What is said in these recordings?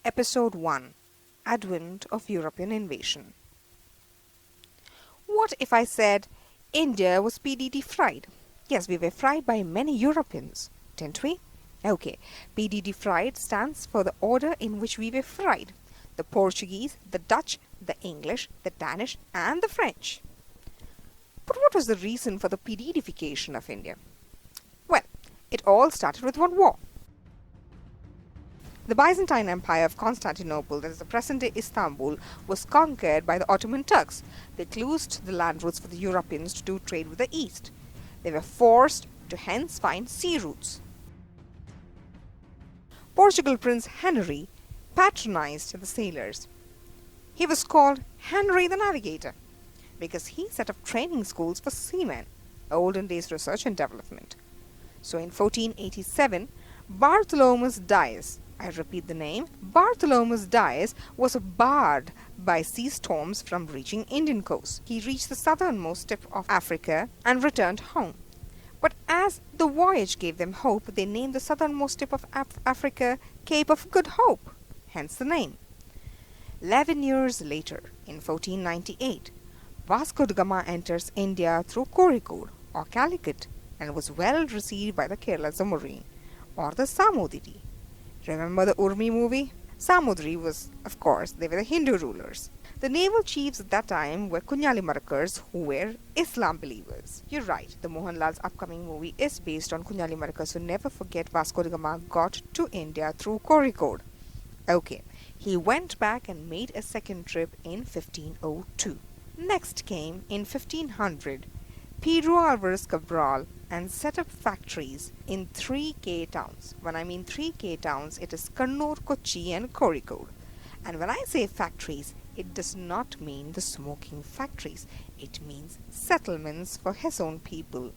Episode 1: Advent of European Invasion. What if I said India was PDD fried? Yes, we were fried by many Europeans, didn't we? Okay, PDD fried stands for the order in which we were fried: the Portuguese, the Dutch, the English, the Danish, and the French. But what was the reason for the PDDification of India? Well, it all started with one war. The Byzantine Empire of Constantinople, that is the present-day Istanbul, was conquered by the Ottoman Turks. They closed the land routes for the Europeans to do trade with the East. They were forced to hence find sea routes. Portugal Prince Henry patronized the sailors. He was called Henry the Navigator because he set up training schools for seamen, olden days research and development. So in 1487, Bartholomew Dias, I repeat the name, Bartholomew Dias was barred by sea storms from reaching Indian coast. He reached the southernmost tip of Africa and returned home. But as the voyage gave them hope, they named the southernmost tip of Africa Cape of Good Hope, hence the name. 11 years later, in 1498, Vasco da Gama enters India through Kozhikode or Calicut and was well received by the Kerala Zamorine or the Samodiri. Remember the Urmi movie? Samudri was, of course, they were the Hindu rulers. The naval chiefs at that time were Kunyali Marakkars, who were Islam believers. You're right, the Mohanlal's upcoming movie is based on Kunyali Marakkars, so never forget Vasco da Gama got to India through Kozhikode. Okay, he went back and made a second trip in 1502. Next came, in 1500, Pedro Alvarez Cabral and set up factories in 3K towns. When I mean 3K towns, it is Kannur, Kochi and Kozhikode. And when I say factories, it does not mean the smoking factories. It means settlements for his own people.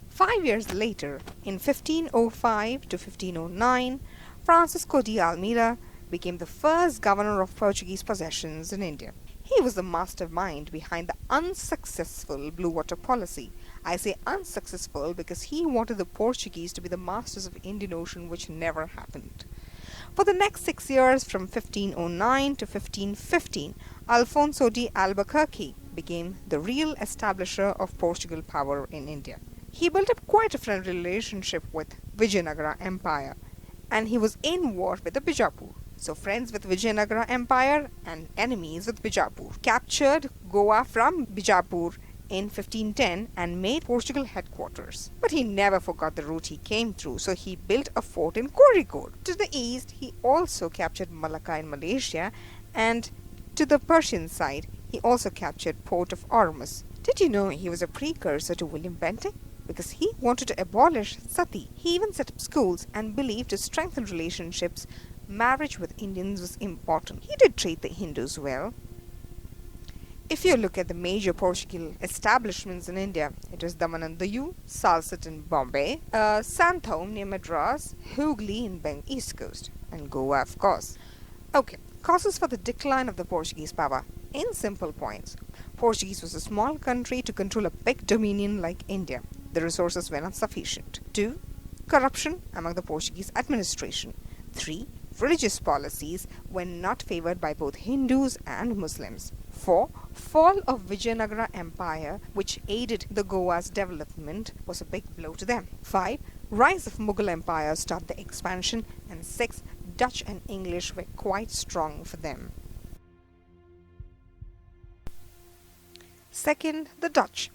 5 years later, in 1505 to 1509, Francisco de Almeida became the first governor of Portuguese possessions in India. He was the mastermind behind the unsuccessful Blue Water policy. I say unsuccessful because he wanted the Portuguese to be the masters of Indian Ocean, which never happened. For the next 6 years, from 1509 to 1515, Alfonso de Albuquerque became the real establisher of Portugal power in India. He built up quite a friendly relationship with Vijayanagara Empire, and he was in war with the Bijapur. So friends with Vijayanagara Empire and enemies with Bijapur. Captured Goa from Bijapur in 1510 and made Portugal headquarters. But he never forgot the route he came through, so he built a fort in Kozhikode. To the east, he also captured Malacca in Malaysia, and to the Persian side, he also captured Port of Ormuz. Did you know he was a precursor to William Bentinck? Because he wanted to abolish sati. He even set up schools and believed to strengthen relationships, marriage with Indians was important. He did treat the Hindus well. If you look at the major Portuguese establishments in India, it is Daman and Diu, Salsette in Bombay, Santhome near Madras, Hooghly in East Coast, and Goa, of course. Okay, causes for the decline of the Portuguese power. In simple points, Portuguese was a small country to control a big dominion like India. The resources were not sufficient. 2. Corruption among the Portuguese administration. 3. Religious policies were not favored by both Hindus and Muslims. 4. Fall of Vijayanagara Empire, which aided the Goa's development, was a big blow to them. 5. Rise of Mughal Empire stopped the expansion. And 6. Dutch and English were quite strong for them. Second, the Dutch.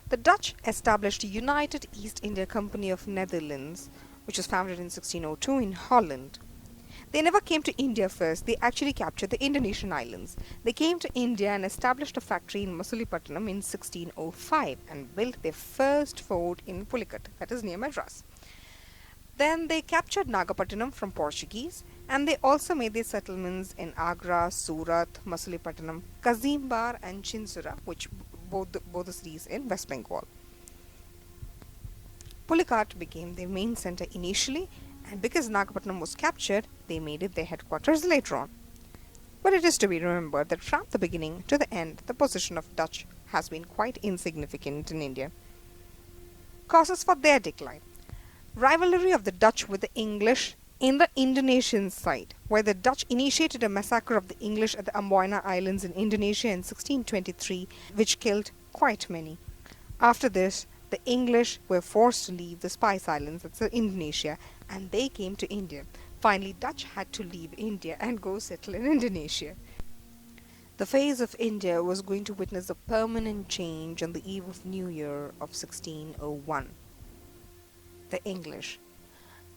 The Dutch established a United East India Company of Netherlands, which was founded in 1602 in Holland. They never came to India first, they actually captured the Indonesian islands. They came to India and established a factory in Masulipatanam in 1605 and built their first fort in Pulicat, that is near Madras. Then they captured Nagapattinam from Portuguese, and they also made their settlements in Agra, Surat, Masulipatanam, Kazimbar and Chinsura, which both the cities in West Bengal. Pulicat became their main center initially, and because Nagapattinam was captured, they made it their headquarters later on. But it is to be remembered that from the beginning to the end, the position of Dutch has been quite insignificant in India. Causes for their decline. Rivalry of the Dutch with the English in the Indonesian side, where the Dutch initiated a massacre of the English at the Amboina Islands in Indonesia in 1623, which killed quite many. After this, the English were forced to leave the Spice Islands, that's Indonesia, and they came to India. Finally, Dutch had to leave India and go settle in Indonesia. The face of India was going to witness a permanent change on the eve of New Year of 1601. The English.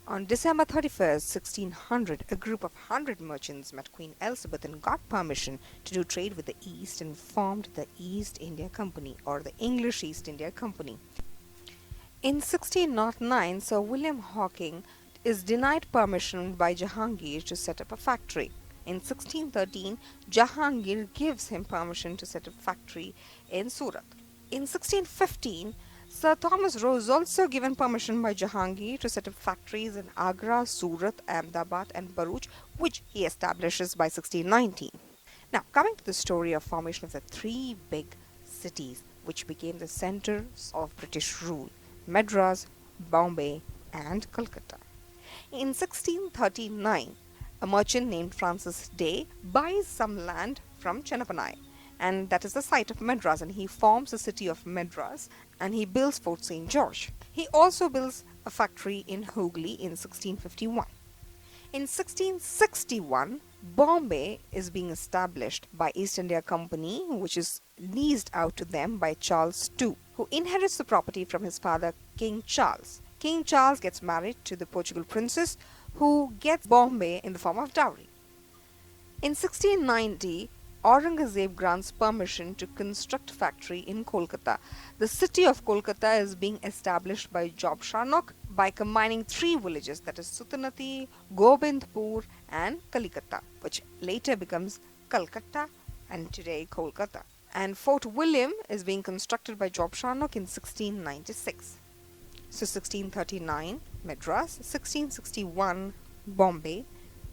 On December 31st, 1600, a group of 100 merchants met Queen Elizabeth and got permission to do trade with the East and formed the East India Company, or the English East India Company. In 1609, Sir William Hawking is denied permission by Jahangir to set up a factory. In 1613, Jahangir gives him permission to set up a factory in Surat. In 1615, Sir Thomas Roe is also given permission by Jahangir to set up factories in Agra, Surat, Ahmedabad and Bharuch, which he establishes by 1619. Now, coming to the story of formation of the three big cities which became the centers of British rule: Madras, Bombay and Calcutta. In 1639, a merchant named Francis Day buys some land from Chennapanai, and that is the site of Madras, and he forms the city of Madras and he builds Fort St. George. He also builds a factory in Hooghly in 1651. In 1661, Bombay is being established by East India Company, which is leased out to them by Charles II, who inherits the property from his father, King Charles. King Charles gets married to the Portugal princess, who gets Bombay in the form of dowry. In 1690, Aurangzeb grants permission to construct a factory in Kolkata. The city of Kolkata is being established by Job Sharnock by combining three villages, that is Sutanati, Gobindpur and Kalikata, which later becomes Calcutta and today Kolkata. And Fort William is being constructed by Job Sharnock in 1696. So 1639 Madras, 1661 Bombay,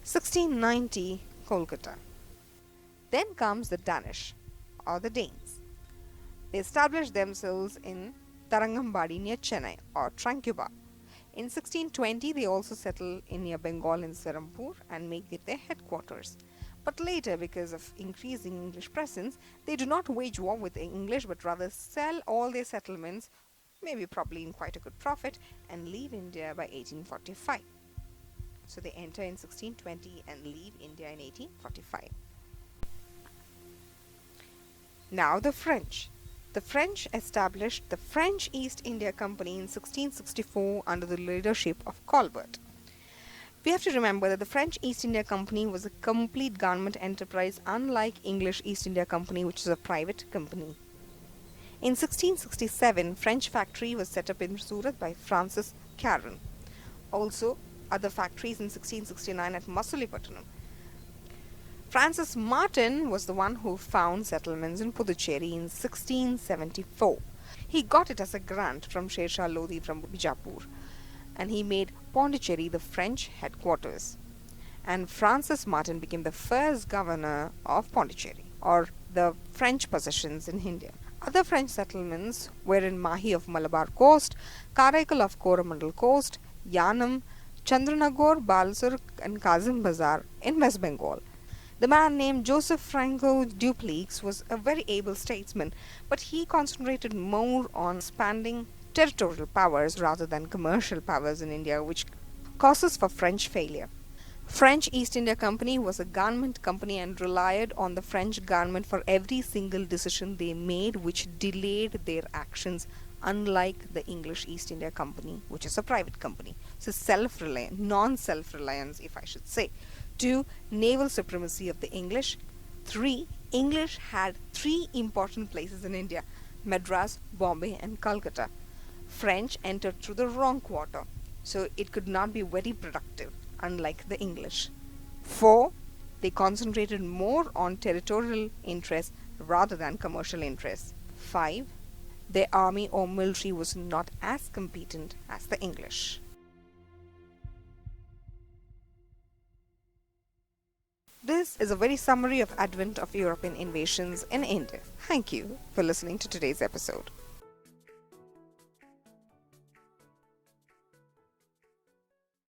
1690 Kolkata. Then comes the Danish, or the Danes. They established themselves in Tarangambadi near Chennai, or Tranquebar. In 1620, they also settle in near Bengal in Serampur and make it their headquarters. But later, because of increasing English presence, they do not wage war with the English, but rather sell all their settlements, maybe probably in quite a good profit, and leave India by 1845. So they enter in 1620 and leave India in 1845. Now the French. The French established the French East India Company in 1664 under the leadership of Colbert. We have to remember that the French East India Company was a complete government enterprise, unlike English East India Company, which is a private company. In 1667, French factory was set up in Surat by Francis Caron. Also, other factories in 1669 at Masulipatanam. Francis Martin was the one who found settlements in Puducherry in 1674. He got it as a grant from Sher Shah Lodi from Bijapur, and he made Pondicherry the French headquarters. And Francis Martin became the first governor of Pondicherry, or the French possessions in India. Other French settlements were in Mahi of Malabar coast, Karaikal of Coromandel coast, Yanam, Chandranagore, Balasur and Kazim Bazar in West Bengal. The man named Joseph Franco Dupleix was a very able statesman, but he concentrated more on expanding territorial powers rather than commercial powers in India, which causes for French failure. French East India Company was a government company and relied on the French government for every single decision they made, which delayed their actions, unlike the English East India Company, which is a private company. So self-reliant, non-self-reliance, if I should say. 2. Naval supremacy of the English. 3. English had 3 important places in India: Madras, Bombay and Calcutta. French entered through the wrong quarter, so it could not be very productive, unlike the English. 4. They concentrated more on territorial interests rather than commercial interests. 5. Their army or military was not as competent as the English. This is a very summary of advent of European invasions in India. Thank you for listening to today's episode.